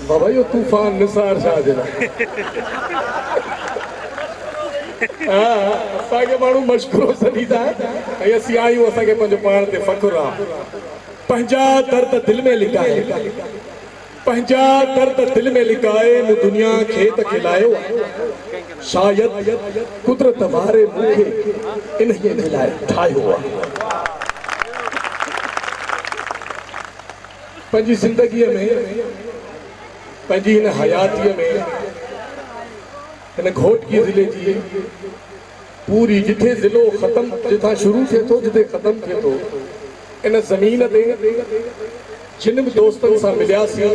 बाबा यो तूफान निसार शाह जरा असांखे माण्हू मशकूरो सॾींदा ऐं असीं आहियूं असांखे पंहिंजो पाण ते फ़ख़्रु आहे पंहिंजा दर्द दिल में लिकाए पंहिंजा दर्द दिल में लिकाए मूं दुनिया खे त खिलायो शायदि कुदरत वारे मूंखे इन्हीअ जे लाइ ठाहियो आहे पंहिंजी ज़िंदगीअ में पंहिंजी हिन हयातीअ में हिन घोटकी ज़िले जी पूरी जिथे ज़िलो ख़त्म जिथां शुरू थिए थो जिथे ख़त्म थिए थो इन ज़मीन ते जिन बि दोस्तनि सां मिलियासीं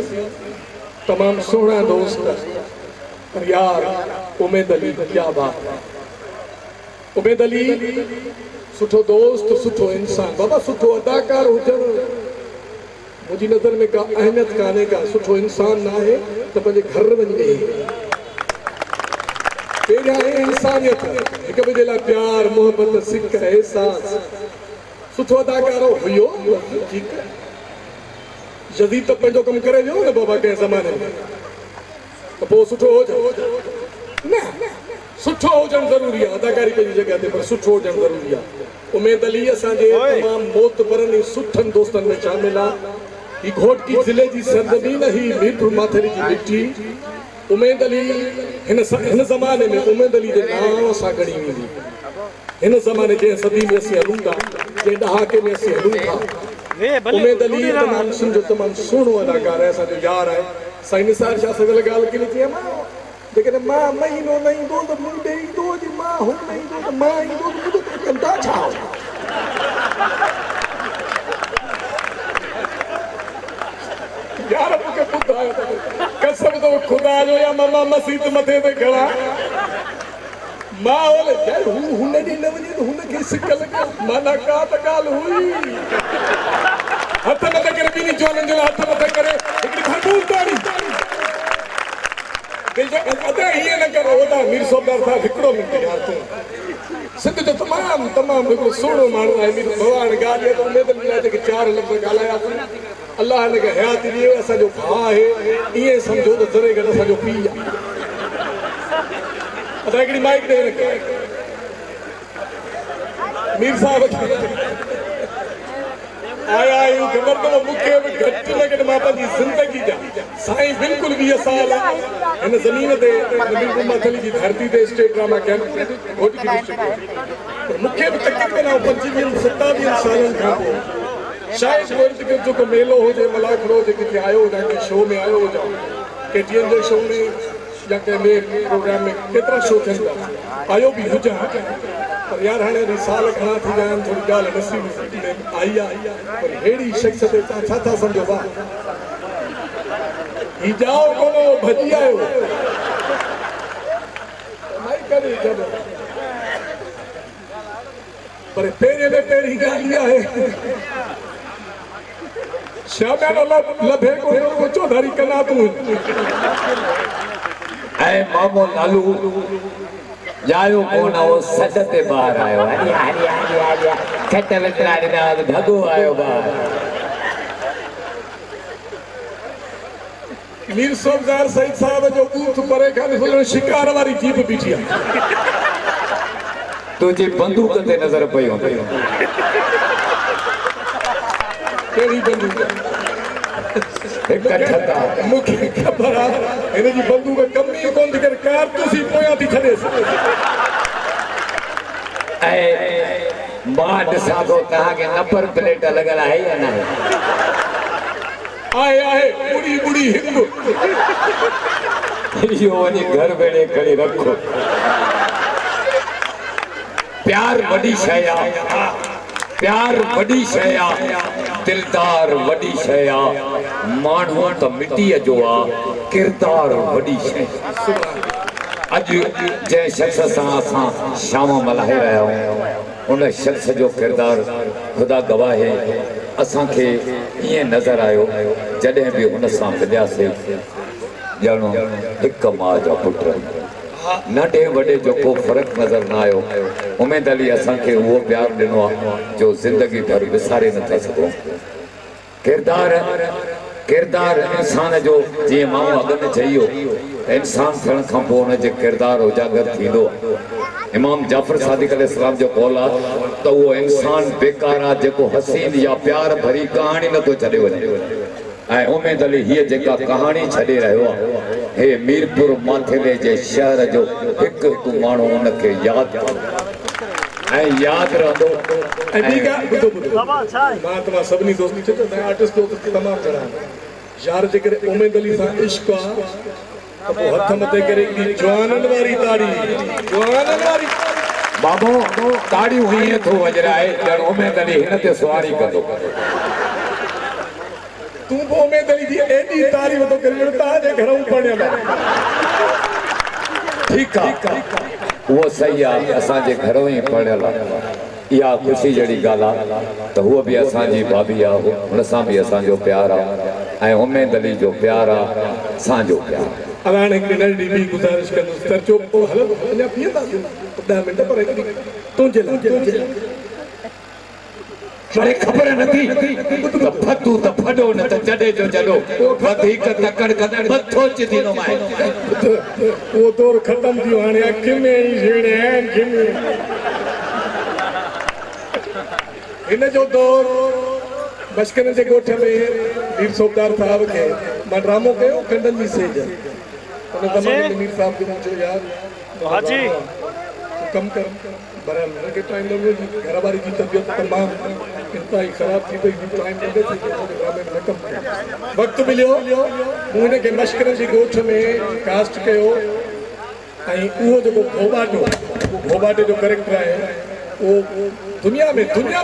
तमामु सुहिणा दोस्त पर यार उमेद अली क्या बात उमेद अली सुठो दोस्त सुठो इंसान बाबा सुठो अदाकार हुजणु मुझी नज़र में का अहमियत काने का सुठो इंसान ना है तो पंहिंजे घर वञी वेही पहिरियां आहे इंसानियत हिक ॿिए जे लाइ प्यार मोहबत सिक एहसास सुठो अदाकार हुयो ठीकु आहे जदीद त पंहिंजो कमु करे वियो न बाबा कंहिं ज़माने में त पोइ सुठो न सुठो हुजणु ज़रूरी आहे अदाकारी पंहिंजी जॻह ते पर सुठो हुजणु ज़रूरी आहे उमेद अली असांजे तमामु मोतबरनि ऐं सुठनि दोस्तनि में शामिल आहे ही घोटकी ज़िले जी सरज़मीन ही मीरपुर माथेरी जी मिट्टी उमेद अली हिन ज़माने में उमेद अली जे नाम सां गणी वेंदी हिन ज़माने जंहिं सदी में असीं हलूं था जंहिं ॾहाके में असीं हलूं था उमेद अली तमामु सम्झो तमामु सुहिणो अदाकार आहे असांजो यार आहे साईं निसार शाह सां गॾु ॻाल्हि कई थी जेकॾहिं मां महीनो न ईंदो त मुंडे ईंदो जे मां हू न ईंदो त मां ईंदो त मुंहिंजो कंदा छा यार मूंखे ॿुधायो कसम तो खुदा जो या मामा मसीत मथे ते खड़ा मां ओले यार हू हुन ॾींहुं न वञे त हुनखे सिक लॻो माना का त ॻाल्हि हुई हथ मथे करे ॿिनी चोलनि जो हथ मथे करे हिकिड़ी भरपूर ताड़ी अदा हीअं न करो ओॾा मीर सोबदार साहिब हिकिड़ो मिंट यार तूं सिंध जो तमामु तमामु हिकिड़ो सुहिणो माण्हू आहे मीर भॻवान ॻाल्हि त उमेद लाइ जेके 4 लफ़्ज़ ॻाल्हायासीं अल्लाह हिनखे हयात ॾिए असांजो भाउ आहे ईअं सम्झो त ज़रे गॾु असांजो पीउ आहे असां हिकिड़ी माइक ॾेई रखी मीर साहिब आया आहियूं ख़बर अथव मूंखे बि घटि में घटि मां पंहिंजी ज़िंदगी जा साईं बिल्कुलु 20 साल हिन ज़मीन ते मीरपुर माथेरी जी धरती ते स्टेट ड्रामा कैंप मूंखे बि तकलीफ़ न 25-27 सालनि खां पोइ शायदि जो को मेलो हो जे मलाखड़ो जे किथे आयो हुजां के शो में आयो हुजां केटीएन जे शो में या कंहिं प्रोग्राम में केतिरा शो थियनि था आयो बि हुजां पर यार हाणे साल घणा थी विया आहिनि थोरी ॻाल्हि नसीब में आई आहे पर अहिड़ी शख़्स ते तव्हां छा था सम्झो भाउ ही जाओ कोन्हो भॼी आयो पर पहिरें में पहिरीं ॻाल्हि इहा आहे शामियानो लभे को चौधारी कना तू ऐ मामो लालू जायो कोन वो सद ते बाहर आयो हरी हरी हरी हरी खट वितराड़ी ना भगो आयो बाहर मीर सोबदार सईद साहब जो बूथ परे खां ॾिसो शिकार वारी जीप बीठी आहे तुझे बंदूक ते नज़र पयो केड़ी बंदूक एक ठता मूंखे ख़बर आहे हिन जी बंदूक कम ई कोन थी करे कारतूसी पोयां थी छॾे ऐं मां ॾिसां थो तव्हांखे नंबर प्लेट लॻल आहे या न आहे बुढ़ी बुढ़ी हिंदू इहो वञी घर वेड़े खणी रखो प्यार वॾी शइ आहे प्यार वॾी शइ आहे दिलदार वॾी शइ आहे माण्हू त मिटीअ जो आहे किरदार वॾी शइ अॼु जंहिं शख़्स सां असां शाम मल्हाए रहिया आहियूं उन शख़्स जो किरदार ख़ुदा गवाह आहे असांखे ईअं नज़र आयो जॾहिं बि हुन सां मिलियासीं ॼणो हिकु माउ जा पुट नंढे वॾे जो को फ़र्क़ु नज़र न आयो उमेद अली असांखे उहो प्यारु ॾिनो आहे जो ज़िंदगी भर विसारे नथा सघूं किरदार किरदार इंसान जो जे मां अग में चयो इंसान थियण खां पोइ उन जे किरदार उजागर थींदो। इमाम जाफर सादिक अलैहिस्सलाम जो कौल आहे त उहो इंसान बेकार आहे जेको हसीन या प्यार भरी कहाणी नथो छॾे वञे। ऐं उमेद अली हीअ जेका कहाणी छॾे रहियो आहे हे मीरपुर माथेले जे शहर जो हिकु हिकु माण्हू उनखे यादि ऐं यादि रहंदो। ऐं ॿी ॻाल्हि ॿुधो मां तव्हां सभिनी दोस्ती चयो त आर्टिस्ट दोस्त तमामु घणा यार जेकर उमेद अली सां इश्क आहे त पोइ हथ मथे करे हिकिड़ी जवाननि वारी ताड़ी जवाननि वारी बाबो ताड़ियूं हीअं थो वॼराए ॼण उमेद अली हिन ते सुवारी कंदो। तूं बि उमेद अली जी एॾी तारीफ़ थो करे ॼण तव्हांजे घरऊं पढ़ियल ठीकु आहे उहो सही आहे असांजे घरों ई पढ़ियल आहे। इहा ख़ुशी जहिड़ी ॻाल्हि आहे त उहा बि असांजी भाभी आहे हुन सां बि असांजो प्यारु आहे ऐं उमेद अली जो प्यारु आहे असांजो प्यारु आहे। अब हाणे हिकिड़ी नंढी ॿी गुज़ारिश कंदुसि तरचो पोइ हलो अञा पीअंदासीं 10 मिंट पर हिकिड़ी तुंहिंजे लाइ हाणे ख़बर नथी त फतू त फॾो न त जॾे जो जॾो वधीक तकड़ कंदड़ मथो चिदीनो माए वो दौर खत्म थियो हाणे अखि में ई झेड़े अखि में हिन जो दौर बचकन जे ॻोठ में मीर सोबदार साहब खे मां ड्रामो कयो खंडन जी सेज उन ज़माने में मीर साहब खे चयो यार हाजी कम कर बरल के टाइम लॻो घर वारी जी तबियत तमामु इंतहाई ख़राब थी पई टाइम लॻे थी ड्रामे में कम कयो वक़्तु मिलियो मूं हिन खे मश्करनि जी ॻोठ में कास्ट कयो ऐं उहो जेको भोबाटे जो कैरेक्टर आहे उहो दुनिया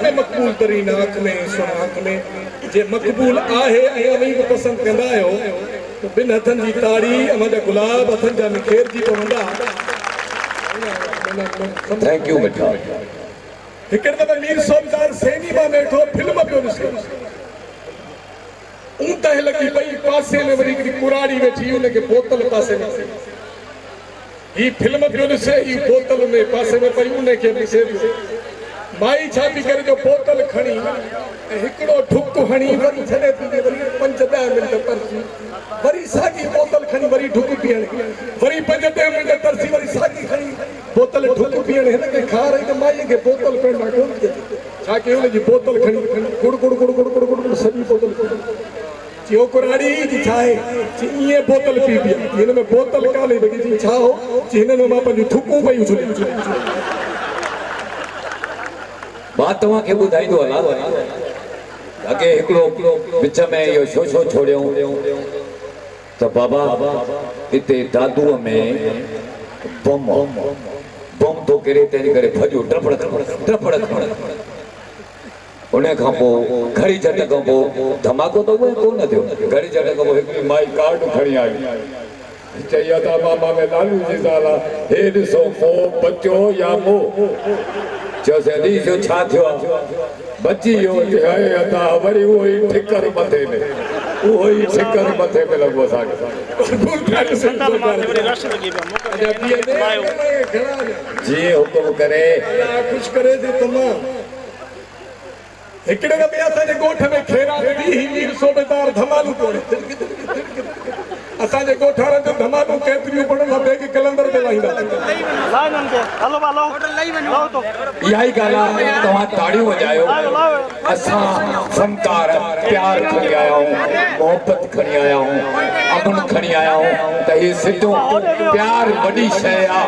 में मक़बूल तरीन आंख में सुन आंख में जे मक़बूल आहे ऐं अवी बि पसंदि कंदा आहियो त ॿिनि हथनि जी ताड़ी मुंहिंजा गुलाब हथनि जा निखेरजी पवंदा। थैंक यू बेटा। हिकिड़े दफ़े मीर सोबदार सेनी मां वेठो फिल्म पियो ॾिसे ऊंट लॻी पई पासे में वरी हिकिड़ी कुराड़ी वेठी हुनखे बोतल पासे में ही फिल्म पियो ॾिसे ही बोतल में पासे में पई उनखे ॾिसे माई छा थी करे जो बोतल खणी ऐं हिकिड़ो ढुक हणी वरी छॾे थी वरी 5-10 मिंट तरसी वरी साॻी बोतल खणी वरी ढुक पीअण वरी 5-10 मिंट तरसी वरी साॻी खणी बोतल ढुक पीअण हिनखे खार त माईअ खे बोतल पिण न कोन थिए छा कयो हुनजी बोतल खणी गुड़ गुड़ गुड़ गुड़ गुड़ गुड़ सॼी बोतल चयो कुराड़ी जी छा आहे ईअं बोतल पी पी हिन में बोतल कान्हे भई छा हो हिन में मां पंहिंजूं थुकूं पयूं छॾियूं बात तव्हां खे ॿुधाईंदो हलां अॻे हिकिड़ो विच में इहो छो छोड़ियऊं त बाबा हिते दादूअ में बम थो किरे तंहिंजे करे भॼो डपड़ उन खां पोइ घड़ी झट खां पोइ धमाको त उहो कोन थियो घड़ी झट खां पोइ हिकिड़ी माई कार्ड खणी आई चई त मामा में लालू जी ज़ाल हे ॾिसो को बचो या मो चयोसीं जो छा थियो बची वियो वरी उहो ई ठिकर मथे में उहो ई ठिकर मथे में लॻो असांखे जी हुकुम करे ख़ुशि करे थी तमामु हिकिड़े दफ़े असांजे ॻोठ में खेरा मीर सोबेदार धमालू तोड़े असांजे ॻोठ वारनि जो धमालू केतिरियूं पढ़ंदा बेग कलंदर ते लाहींदा इहा ई ॻाल्हि आहे तव्हां ताड़ियूं वॼायो असां फनकार प्यार खणी आया आहियूं मोहबत खणी आया आहियूं अमन खणी आया आहियूं त हीअ सिधो प्यार वॾी शइ आहे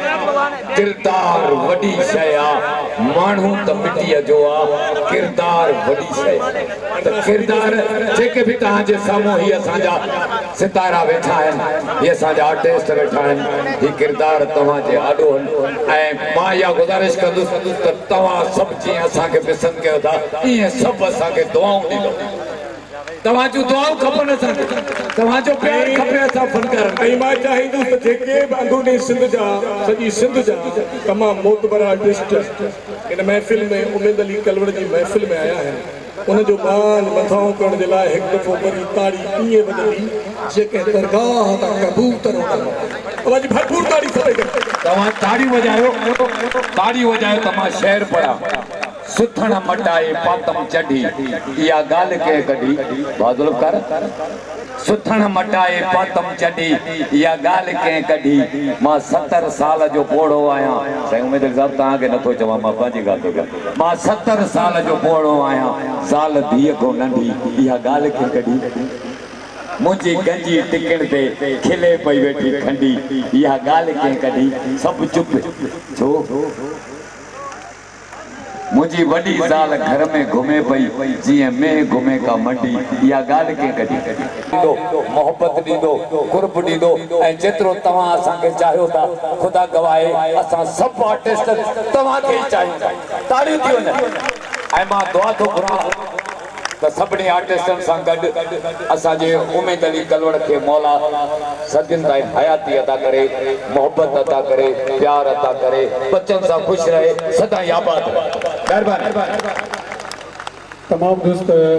किरदार वॾी शइ आहे माण्हू त मिटीअ जो आहे किरदार वॾी शइ त किरदार जेके बि तव्हांजे साम्हूं ही असांजा सितारा वेठा आहिनि ही असांजा आर्टिस्ट वेठा आहिनि ही किरदार तव्हांजे आॾो ऐं मां इहा गुज़ारिश कंदुसि त तव्हां सभु जीअं असांखे पसंदि कयो था ईअं सभु असांखे दुआऊं ॾींदो तव्हांजूं दुआऊं खपनि असांखे तव्हांजो प्यार खपे असां फनकारनि ऐं मां चाहींदुसि त जेके बि अंदरूनी सिंध जा सॼी सिंध जा तमामु मोतबर आर्टिस्ट हिन महफ़िल में उमेद अली कलवड़ जी महफ़िल में आया आहिनि उनजो मान मथां करण जे लाइ हिकु दफ़ो वरी ताड़ी ईअं वॼंदी जेके दरगाह तां कबूतर तव्हांजी भरपूर ताड़ी खपे तव्हां ताड़ियूं वॼायो त मां शेर पढ़ां सुथण मटाए पातम चढ़ी इहा ॻाल्हि कंहिं कढी बादल कर सुथण मटाए पातम चढ़ी या गाल के कढ़ी मां 70 साल जो पोड़ो आया साईं उम्मीद साहब ता के नथो चवा मां पाजी गाल तो मां 70 साल जो पोड़ो आया साल धीअ को नंढी या गाल के कढ़ी मुझी गंजी टिकण ते खिले पई वेठी खंडी या गाल के कढ़ी सब चुप छो मुझी वडी ज़ाल घर में घुमे पई जिए में घुमे का मंडी या गाल के कढ़ी दो मोहब्बत दीदो कुर्ब दीदो ए जेतरो तवा असा के चाहो ता खुदा गवाए असा सब आर्टिस्ट तवा के चाहिए ताड़ी दियो न ए मां दुआ तो घुरा तो सभी आर्टिस्टन से गड असाजे उम्मीद अली कलवड़ के मौला सदिन ताई हयाती अदा करे मोहब्बत अदा करे प्यार अदा करे बच्चन सा खुश रहे सदा आबाद रहे। तमाम दोस्त